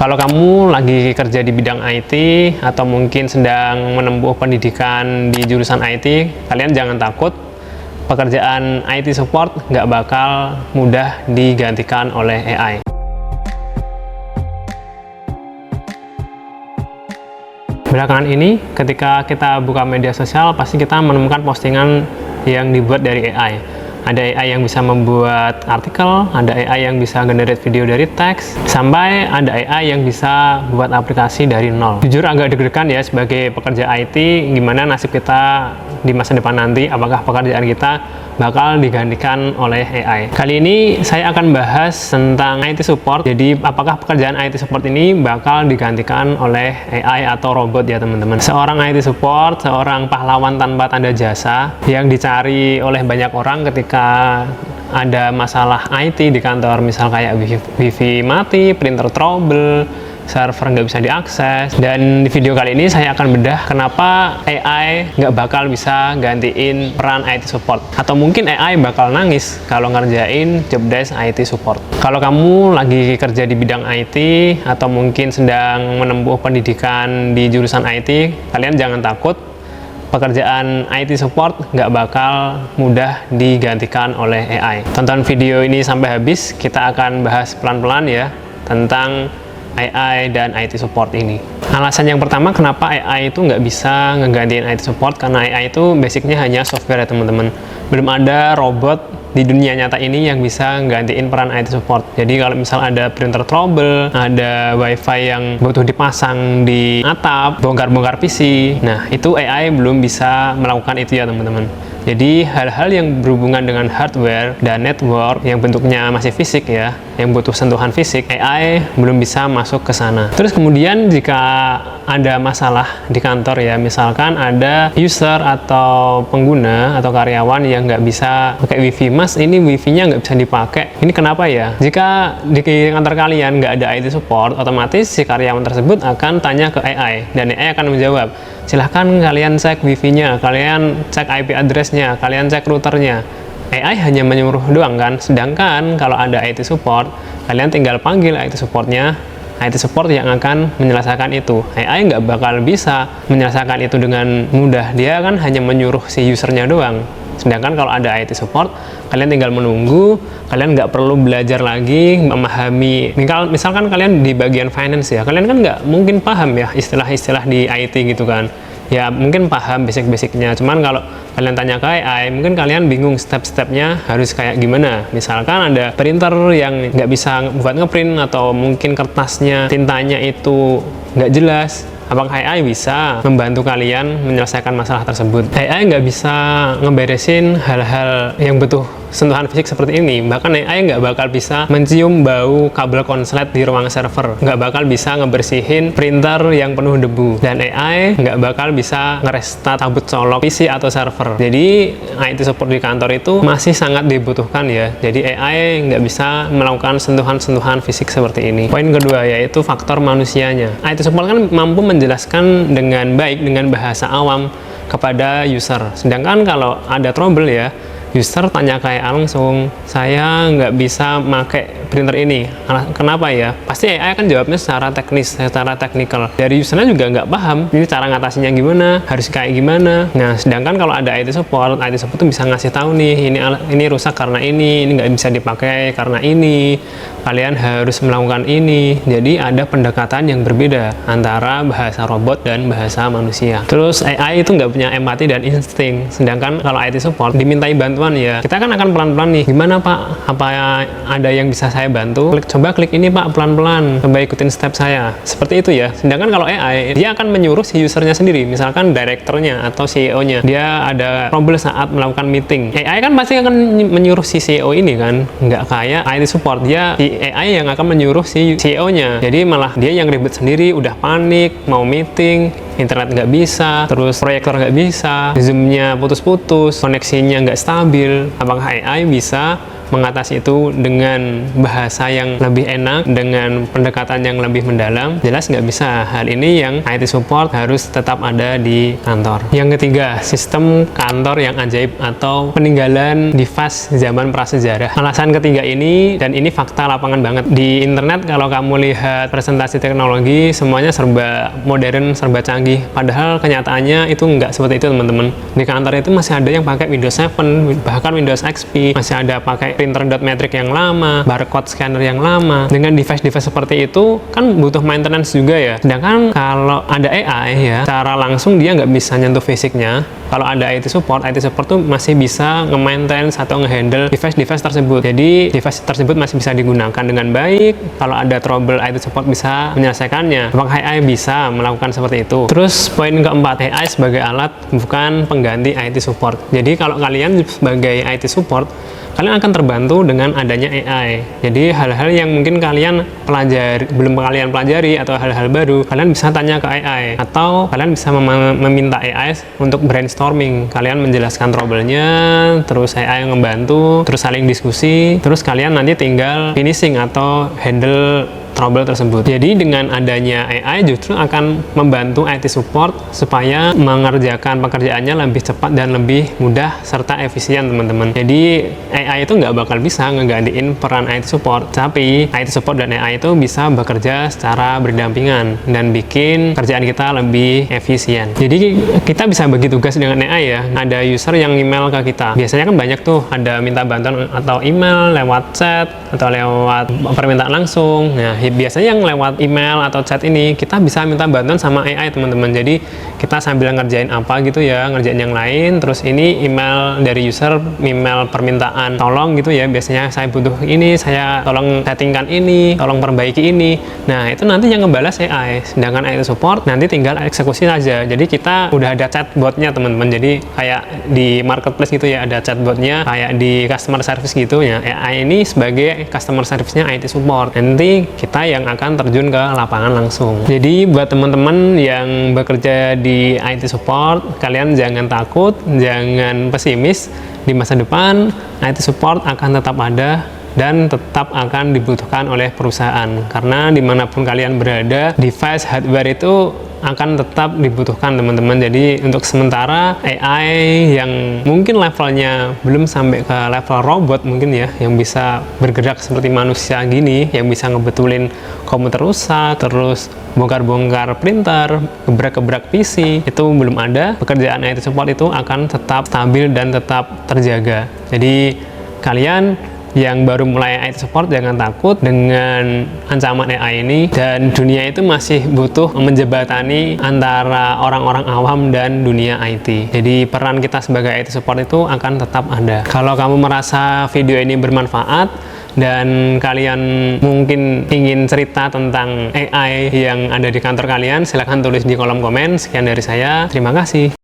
Kalau kamu lagi kerja di bidang IT atau mungkin sedang menempuh pendidikan di jurusan IT, kalian jangan takut. Pekerjaan IT support nggak bakal mudah digantikan oleh AI. Belakangan ini, ketika kita buka media sosial, pasti kita menemukan postingan yang dibuat dari AI. Ada AI yang bisa membuat artikel, ada AI yang bisa generate video dari teks, sampai ada AI yang bisa buat aplikasi dari nol. Jujur agak deg-degan ya sebagai pekerja IT, gimana nasib kita di masa depan nanti, apakah pekerjaan kita bakal digantikan oleh AI. Kali ini saya akan bahas tentang IT support. Jadi apakah pekerjaan IT support ini bakal digantikan oleh AI atau robot ya teman-teman. Seorang IT support, seorang pahlawan tanpa tanda jasa yang dicari oleh banyak orang ketika ada masalah IT di kantor, misal kayak wifi mati, printer trouble, server nggak bisa diakses. Dan di video kali ini saya akan bedah kenapa AI nggak bakal bisa gantiin peran IT support, atau mungkin AI bakal nangis kalau ngerjain job desk IT support. Kalau kamu lagi kerja di bidang IT atau mungkin sedang menempuh pendidikan di jurusan IT, kalian jangan takut. Pekerjaan IT support nggak bakal mudah digantikan oleh AI. Tonton video ini sampai habis, kita akan bahas pelan-pelan ya tentang AI dan IT support ini. Alasan yang pertama kenapa AI itu nggak bisa ngegantiin IT support, karena AI itu basicnya hanya software ya teman-teman. Belum ada robot di dunia nyata ini yang bisa nggantiin peran IT support. Jadi kalau misal ada printer trouble, ada wifi yang butuh dipasang di atap, bongkar-bongkar PC, nah itu AI belum bisa melakukan itu ya teman-teman. Jadi hal-hal yang berhubungan dengan hardware dan network yang bentuknya masih fisik ya, yang butuh sentuhan fisik, AI belum bisa masuk ke sana. Terus kemudian jika ada masalah di kantor ya, misalkan ada user atau pengguna atau karyawan yang nggak bisa pakai wifi, mas ini wifi-nya nggak bisa dipakai, ini kenapa ya? Jika di kantor kalian nggak ada IT support, otomatis si karyawan tersebut akan tanya ke AI, dan AI akan menjawab, silahkan kalian cek wifi-nya, kalian cek IP address-nya, kalian cek routernya. AI hanya menyuruh doang kan, sedangkan kalau ada IT support, kalian tinggal panggil IT support-nya, IT support yang akan menyelesaikan itu. AI nggak bakal bisa menyelesaikan itu dengan mudah, dia kan hanya menyuruh si usernya doang. Sedangkan kalau ada IT support, kalian tinggal menunggu, kalian nggak perlu belajar lagi, memahami. Misalkan kalian di bagian finance ya, kalian kan nggak mungkin paham ya istilah-istilah di IT gitu kan. Ya mungkin paham basic-basicnya, cuman kalau kalian tanya ke AI, mungkin kalian bingung step-stepnya harus kayak gimana. Misalkan ada printer yang nggak bisa buat ngeprint, atau mungkin kertasnya, tintanya itu nggak jelas. Apakah AI bisa membantu kalian menyelesaikan masalah tersebut? AI nggak bisa ngeberesin hal-hal yang butuh sentuhan fisik seperti ini. Bahkan AI nggak bakal bisa mencium bau kabel konslet di ruang server, nggak bakal bisa ngebersihin printer yang penuh debu, dan AI nggak bakal bisa ngerestart tabut colok PC atau server. Jadi IT support di kantor itu masih sangat dibutuhkan ya. Jadi AI nggak bisa melakukan sentuhan-sentuhan fisik seperti ini. Poin kedua yaitu faktor manusianya. IT support kan mampu menjelaskan dengan baik dengan bahasa awam kepada user. Sedangkan kalau ada trouble ya, user tanya kayak langsung, saya nggak bisa pakai printer ini, kenapa ya? Pasti AI akan jawabnya secara teknis, secara teknikal. Dari usernya juga nggak paham, ini cara ngatasinya gimana, harus kayak gimana. Nah, sedangkan kalau ada IT support tuh bisa ngasih tahu nih, ini rusak karena ini nggak bisa dipakai karena ini, kalian harus melakukan ini. Jadi ada pendekatan yang berbeda antara bahasa robot dan bahasa manusia. Terus AI itu nggak punya empati dan insting, sedangkan kalau IT support dimintai bantuan ya, kita kan akan pelan-pelan nih, gimana pak, apa ada yang bisa saya bantu, coba klik ini pak, pelan-pelan, coba ikutin step saya, seperti itu ya. Sedangkan kalau AI, dia akan menyuruh si usernya sendiri, misalkan direkturnya atau CEO-nya, dia ada trouble saat melakukan meeting, AI kan pasti akan menyuruh si CEO ini kan, nggak kayak IT support, dia si AI yang akan menyuruh si CEO-nya, jadi malah dia yang ribet sendiri, udah panik, mau meeting, internet nggak bisa, terus proyektor nggak bisa, zoom-nya putus-putus, koneksinya nggak stabil. Apakah AI bisa mengatasi itu dengan bahasa yang lebih enak, dengan pendekatan yang lebih mendalam, jelas nggak bisa. Hal ini yang IT support harus tetap ada di kantor. Yang ketiga, sistem kantor yang ajaib atau peninggalan device zaman prasejarah. Alasan ketiga ini, dan ini fakta lapangan banget. Di internet kalau kamu lihat presentasi teknologi, semuanya serba modern, serba canggih. Padahal kenyataannya itu nggak seperti itu, teman-teman. Di kantor itu masih ada yang pakai Windows 7, bahkan Windows XP, masih ada pakai printer dot matrix yang lama, barcode scanner yang lama. Dengan device-device seperti itu kan butuh maintenance juga ya. Sedangkan kalau ada AI ya, secara langsung dia nggak bisa nyentuh fisiknya. Kalau ada IT support tuh masih bisa nge-maintenance atau nge-handle device-device tersebut. Jadi device tersebut masih bisa digunakan dengan baik. Kalau ada trouble, IT support bisa menyelesaikannya. Apakah AI bisa melakukan seperti itu? Terus poin keempat, AI sebagai alat bukan pengganti IT support. Jadi kalau kalian sebagai IT support, kalian akan terbantu dengan adanya AI. Jadi hal-hal yang mungkin kalian belum kalian pelajari atau hal-hal baru, kalian bisa tanya ke AI, atau kalian bisa meminta AI untuk brainstorming. Kalian menjelaskan trouble-nya, terus AI yang membantu, terus saling diskusi, terus kalian nanti tinggal finishing atau handle trouble tersebut. Jadi dengan adanya AI justru akan membantu IT support supaya mengerjakan pekerjaannya lebih cepat dan lebih mudah serta efisien, teman-teman. Jadi AI itu nggak bakal bisa ngegantiin peran IT support, tapi IT support dan AI itu bisa bekerja secara berdampingan dan bikin kerjaan kita lebih efisien. Jadi kita bisa bagi tugas dengan AI ya. Ada user yang email ke kita. Biasanya kan banyak tuh, ada minta bantuan atau email, lewat chat, atau lewat permintaan langsung. Nah, biasanya yang lewat email atau chat ini kita bisa minta bantuan sama AI, teman-teman. Jadi kita sambil ngerjain apa gitu ya, ngerjain yang lain, terus ini email dari user, email permintaan tolong gitu ya, biasanya saya butuh ini, saya tolong settingkan ini, tolong perbaiki ini. Nah, itu nanti yang ngebalas AI. Sedangkan IT support nanti tinggal eksekusi saja. Jadi kita udah ada chatbotnya, teman-teman. Jadi kayak di marketplace gitu ya, ada chatbotnya, kayak di customer service gitu ya. AI ini sebagai customer service-nya IT support. Nanti kita yang akan terjun ke lapangan langsung. Jadi buat teman-teman yang bekerja di IT support, kalian jangan takut, jangan pesimis. Di masa depan IT support akan tetap ada dan tetap akan dibutuhkan oleh perusahaan, karena dimanapun kalian berada, device hardware itu akan tetap dibutuhkan, teman-teman. Jadi untuk sementara AI yang mungkin levelnya belum sampai ke level robot mungkin ya, yang bisa bergerak seperti manusia gini, yang bisa ngebetulin komputer rusak, terus bongkar-bongkar printer, gebrak-gebrak PC, itu belum ada. Pekerjaan IT support itu akan tetap stabil dan tetap terjaga. Jadi kalian yang baru mulai IT support jangan takut dengan ancaman AI ini, dan dunia itu masih butuh menjembatani antara orang-orang awam dan dunia IT. Jadi peran kita sebagai IT support itu akan tetap ada. Kalau kamu merasa video ini bermanfaat dan kalian mungkin ingin cerita tentang AI yang ada di kantor kalian, silahkan tulis di kolom komen. Sekian dari saya, terima kasih.